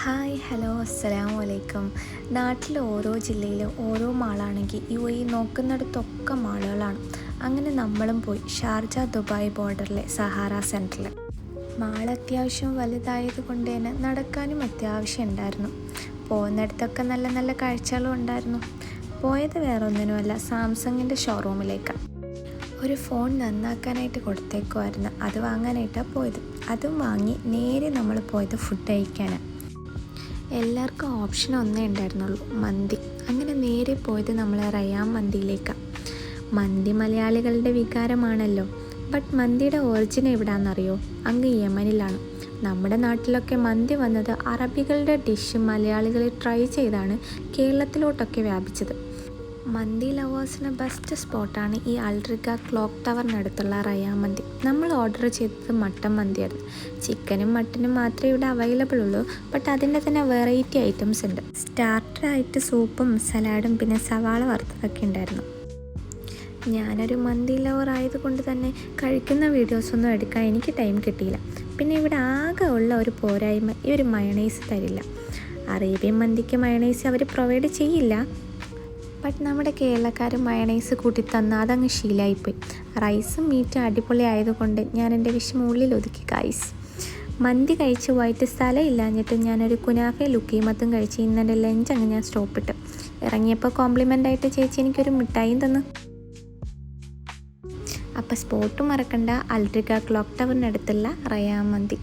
Hi hello അസ്സലാമു അലൈക്കും. നാട്ടിൽ ഓരോ ജില്ലയിലും ഓരോ മാളാണെങ്കിൽ ഈ നോക്കുന്നിടത്തൊക്കെ മാളുകളാണ്. അങ്ങനെ നമ്മളും പോയി ഷാർജ ദുബായ് ബോർഡറിലെ സഹാറ സെൻറ്ററിൽ. മാൾ അത്യാവശ്യം വലുതായത് കൊണ്ട് തന്നെ നടക്കാനും അത്യാവശ്യം ഉണ്ടായിരുന്നു. പോകുന്നിടത്തൊക്കെ നല്ല നല്ല കാഴ്ചകളും ഉണ്ടായിരുന്നു. പോയത് വേറെ ഒന്നിനുമല്ല, സാംസങ്ങിൻ്റെ ഷോറൂമിലേക്കാണ്. ഒരു ഫോൺ നന്നാക്കാനായിട്ട് കൊടുത്തേക്കുമായിരുന്നു, അത് വാങ്ങാനായിട്ടാണ് പോയത്. അതും വാങ്ങി നേരെ നമ്മൾ പോയത് ഫുഡ് കഴിക്കാനാണ്. എല്ലാവർക്കും ഓപ്ഷൻ ഒന്നേ ഉണ്ടായിരുന്നുള്ളൂ, മന്തി. അങ്ങനെ നേരെ പോയത് നമ്മൾ റയാൻ മന്തിയിലേക്കാണ്. മന്തി മലയാളികളുടെ വികാരമാണല്ലോ. ബട്ട് മന്തിയുടെ ഒറിജിൻ എവിടെയാണെന്നറിയോ? അങ്ങ് യമനിലാണ്. നമ്മുടെ നാട്ടിലൊക്കെ മന്തി വന്നത് അറബികളുടെ ഡിഷ് മലയാളികൾ ട്രൈ ചെയ്താണ് കേരളത്തിലോട്ടൊക്കെ വ്യാപിച്ചത്. മന്തി ലവേഴ്സിന് ബെസ്റ്റ് സ്പോട്ടാണ് ഈ അൽറിഗ ക്ലോക്ക് ടവറിനടുത്തുള്ള റയാൻ മന്തി. നമ്മൾ ഓർഡർ ചെയ്തത് മട്ടൻ മന്തിയായിരുന്നു. ചിക്കനും മട്ടനും മാത്രമേ ഇവിടെ അവൈലബിൾ ഉള്ളൂ. ബട്ട് അതിൻ്റെ തന്നെ വെറൈറ്റി ഐറ്റംസ് ഉണ്ട്. സ്റ്റാർട്ടറായിട്ട് സൂപ്പും സലാഡും പിന്നെ സവാള വറുത്തതൊക്കെ ഉണ്ടായിരുന്നു. ഞാനൊരു മന്തി ലവർ ആയതുകൊണ്ട് തന്നെ കഴിക്കുന്ന വീഡിയോസൊന്നും എടുക്കാൻ എനിക്ക് ടൈം കിട്ടിയില്ല. പിന്നെ ഇവിടെ ആകെ ഉള്ള ഒരു പോരായ്മ, ഈ ഒരു മയണൈസ് തരില്ല. അറേബ്യൻ മന്തിക്ക് മയണൈസ് അവർ പ്രൊവൈഡ് ചെയ്യില്ല. ബട്ട് നമ്മുടെ കേരളക്കാർ മയണൈസ് കൂട്ടി തന്ന അതങ്ങ് ശീലമായിപ്പോയി. റൈസും മീറ്റും അടിപൊളി ആയതുകൊണ്ട് ഞാൻ എൻ്റെ വിഷമം ഉള്ളിൽ ഒതുക്കി ഗൈസ്. മന്തി കഴിച്ച് പോയിട്ട് സ്ഥലമില്ലാഞ്ഞിട്ട് ഞാനൊരു കുനാഫ ലുക്കീമത്തും കഴിച്ച് ഇന്നെൻ്റെ ലഞ്ച് അങ്ങ് ഞാൻ സ്റ്റോപ്പിട്ട് ഇറങ്ങിയപ്പോൾ കോംപ്ലിമെൻ്റായിട്ട് ചേച്ചി എനിക്കൊരു മിഠായിയും തന്നു. അപ്പോൾ സ്പോട്ട് മറക്കണ്ട, അൽറിഗ ക്ലോക്ക് ടവറിനടുത്തുള്ള റയാൻ മന്തി.